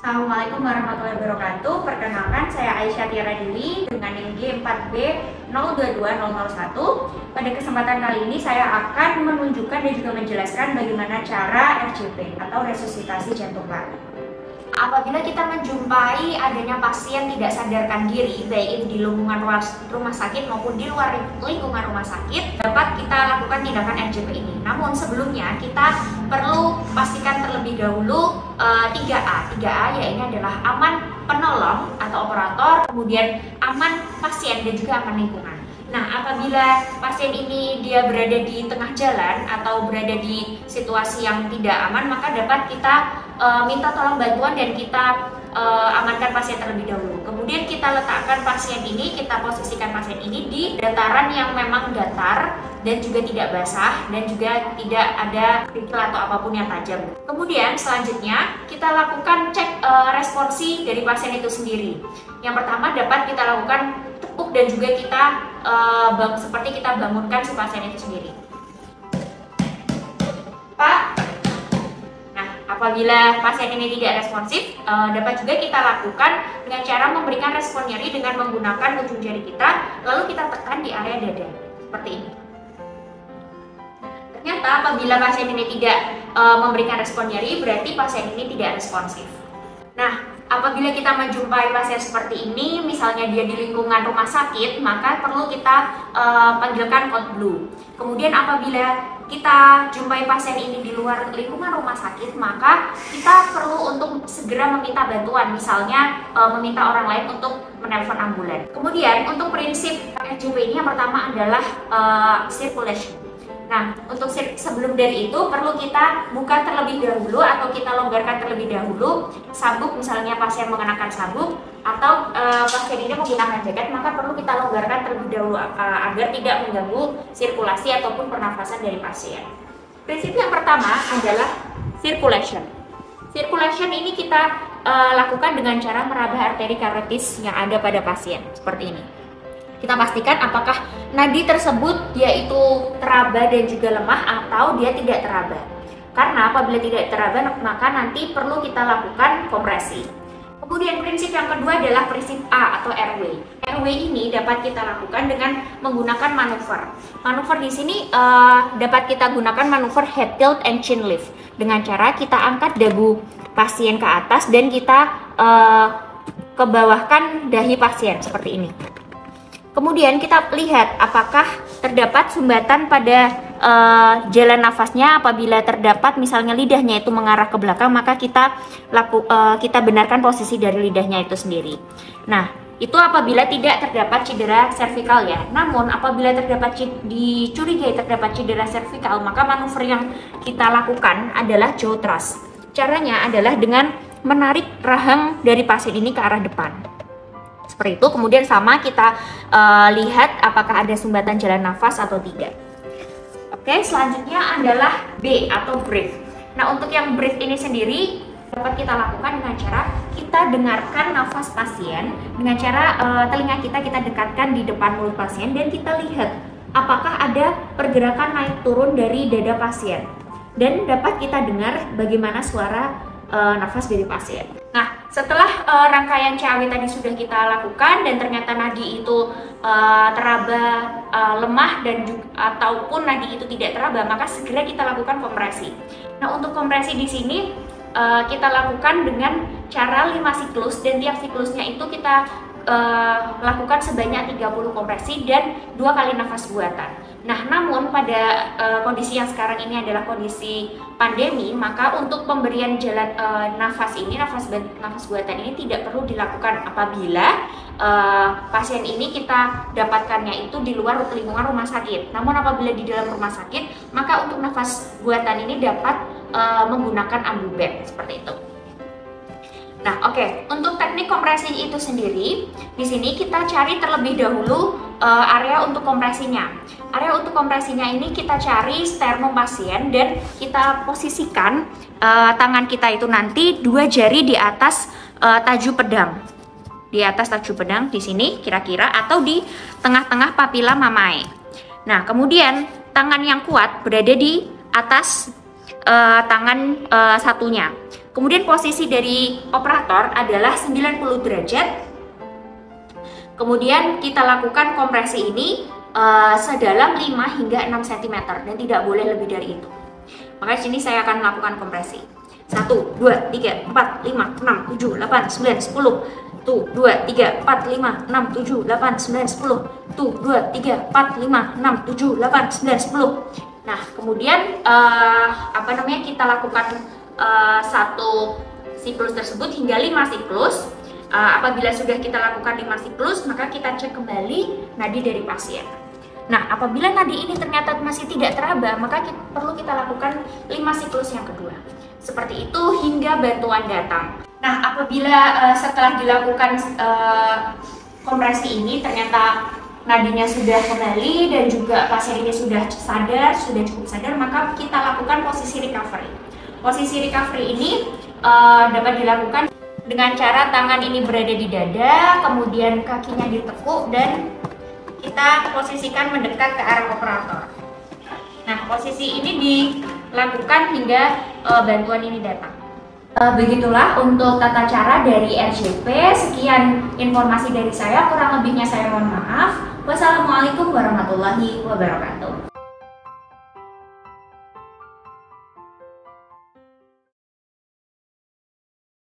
Assalamualaikum warahmatullahi wabarakatuh. Perkenalkan, saya Aisyah Tiara Dili dengan NG 4B022001. Pada kesempatan kali ini saya akan menunjukkan dan juga menjelaskan bagaimana cara RJP atau resusitasi jantung paru. Apabila kita menjumpai adanya pasien tidak sadarkan diri, baik itu di lingkungan rumah sakit maupun di luar lingkungan rumah sakit, dapat kita lakukan tindakan RJP ini. Namun sebelumnya kita perlu pastikan terlebih dahulu 3A. 3A yaitu adalah aman penolong atau operator, kemudian aman pasien dan juga aman lingkungan. Nah, apabila pasien ini dia berada di tengah jalan atau berada di situasi yang tidak aman, maka dapat kita minta tolong bantuan dan kita amankan pasien terlebih dahulu. Kemudian kita letakkan pasien ini, kita posisikan pasien ini di dataran yang memang datar dan juga tidak basah dan juga tidak ada kerikil atau apapun yang tajam. Kemudian selanjutnya kita lakukan cek responsi dari pasien itu sendiri. Yang pertama dapat kita lakukan tepuk dan juga kita seperti kita bangunkan si pasien itu sendiri. Pak. Nah, apabila pasien ini tidak responsif, dapat juga kita lakukan dengan cara memberikan respon nyeri dengan menggunakan ujung jari kita, lalu kita tekan di area dada seperti ini. Ternyata apabila pasien ini tidak memberikan respon nyeri, berarti pasien ini tidak responsif. Nah, apabila kita menjumpai pasien seperti ini, misalnya dia di lingkungan rumah sakit, maka perlu kita panggilkan code blue. Kemudian apabila kita jumpai pasien ini di luar lingkungan rumah sakit, maka kita perlu untuk segera meminta bantuan, misalnya meminta orang lain untuk menelpon ambulan. Kemudian untuk prinsip RJP ini yang pertama adalah circulation. Nah, untuk sebelum dari itu perlu kita buka terlebih dahulu atau kita longgarkan terlebih dahulu sabuk, misalnya pasien mengenakan sabuk atau pasien ini menggunakan jaket, maka perlu kita longgarkan terlebih dahulu agar tidak mengganggu sirkulasi ataupun pernafasan dari pasien. Prinsip yang pertama adalah circulation. Circulation ini kita lakukan dengan cara meraba arteri karotis yang ada pada pasien seperti ini. Kita pastikan apakah nadi tersebut yaitu teraba dan juga lemah atau dia tidak teraba. Karena apabila tidak teraba maka nanti perlu kita lakukan kompresi. Kemudian prinsip yang kedua adalah prinsip A atau airway. Airway ini dapat kita lakukan dengan menggunakan manuver. Manuver di sini dapat kita gunakan manuver head tilt and chin lift. Dengan cara kita angkat dagu pasien ke atas dan kita ke bawahkan dahi pasien seperti ini. Kemudian kita lihat apakah terdapat sumbatan pada jalan nafasnya. Apabila terdapat misalnya lidahnya itu mengarah ke belakang, maka kita benarkan posisi dari lidahnya itu sendiri. Nah, itu apabila tidak terdapat cedera servikal ya. Namun apabila dicurigai terdapat cedera servikal, maka manuver yang kita lakukan adalah jaw thrust. Caranya adalah dengan menarik rahang dari pasien ini ke arah depan. Seperti itu, kemudian sama kita lihat apakah ada sumbatan jalan nafas atau tidak. Oke, selanjutnya adalah B atau breathe. Nah, untuk yang breathe ini sendiri dapat kita lakukan dengan cara kita dengarkan nafas pasien dengan cara telinga kita dekatkan di depan mulut pasien dan kita lihat apakah ada pergerakan naik turun dari dada pasien dan dapat kita dengar bagaimana suara nafas dari pasien. Nah, setelah rangkaian CAW tadi sudah kita lakukan dan ternyata nadi itu teraba lemah dan ataupun nadi itu tidak teraba, maka segera kita lakukan kompresi. Nah, untuk kompresi di sini kita lakukan dengan cara 5 siklus dan tiap siklusnya itu kita lakukan sebanyak 30 kompresi dan 2 kali nafas buatan. Nah, namun pada kondisi yang sekarang ini adalah kondisi pandemi, maka untuk pemberian jalan nafas buatan ini tidak perlu dilakukan apabila pasien ini kita dapatkannya itu di luar lingkungan rumah sakit. Namun apabila di dalam rumah sakit, maka untuk nafas buatan ini dapat menggunakan ambubed seperti itu. Nah, oke. Untuk teknik kompresi itu sendiri, di sini kita cari terlebih dahulu area untuk kompresinya. Area untuk kompresinya ini kita cari sternum pasien dan kita posisikan tangan kita itu nanti 2 jari di atas taju pedang. Di atas taju pedang di sini kira-kira atau di tengah-tengah papila mamae. Nah, kemudian tangan yang kuat berada di atas tangan satunya. Kemudian posisi dari operator adalah 90 derajat. Kemudian kita lakukan kompresi ini sedalam 5 hingga 6 cm dan tidak boleh lebih dari itu. Maka di sini saya akan melakukan kompresi. 1, 2, 3, 4, 5, 6, 7, 8, 9, 10. 1, 2, 3, 4, 5, 6, 7, 8, 9, 10. 1, 2, 3, 4, 5, 6, 7, 8, 9, 10. Nah, kemudian kita lakukan satu siklus tersebut hingga 5 siklus. Apabila sudah kita lakukan 5 siklus, maka kita cek kembali nadi dari pasien. Nah, apabila nadi ini ternyata masih tidak teraba, maka perlu kita lakukan 5 siklus yang kedua. Seperti itu hingga bantuan datang. Nah, apabila setelah dilakukan kompresi ini ternyata nadinya sudah kembali dan juga pasien ini sudah cukup sadar, maka kita lakukan posisi recovery. Posisi recovery ini dapat dilakukan dengan cara tangan ini berada di dada, kemudian kakinya ditekuk dan kita posisikan mendekat ke arah operator. Nah, posisi ini dilakukan hingga bantuan ini datang. Begitulah untuk tata cara dari RJP. Sekian informasi dari saya, kurang lebihnya saya mohon maaf. Wassalamualaikum warahmatullahi wabarakatuh.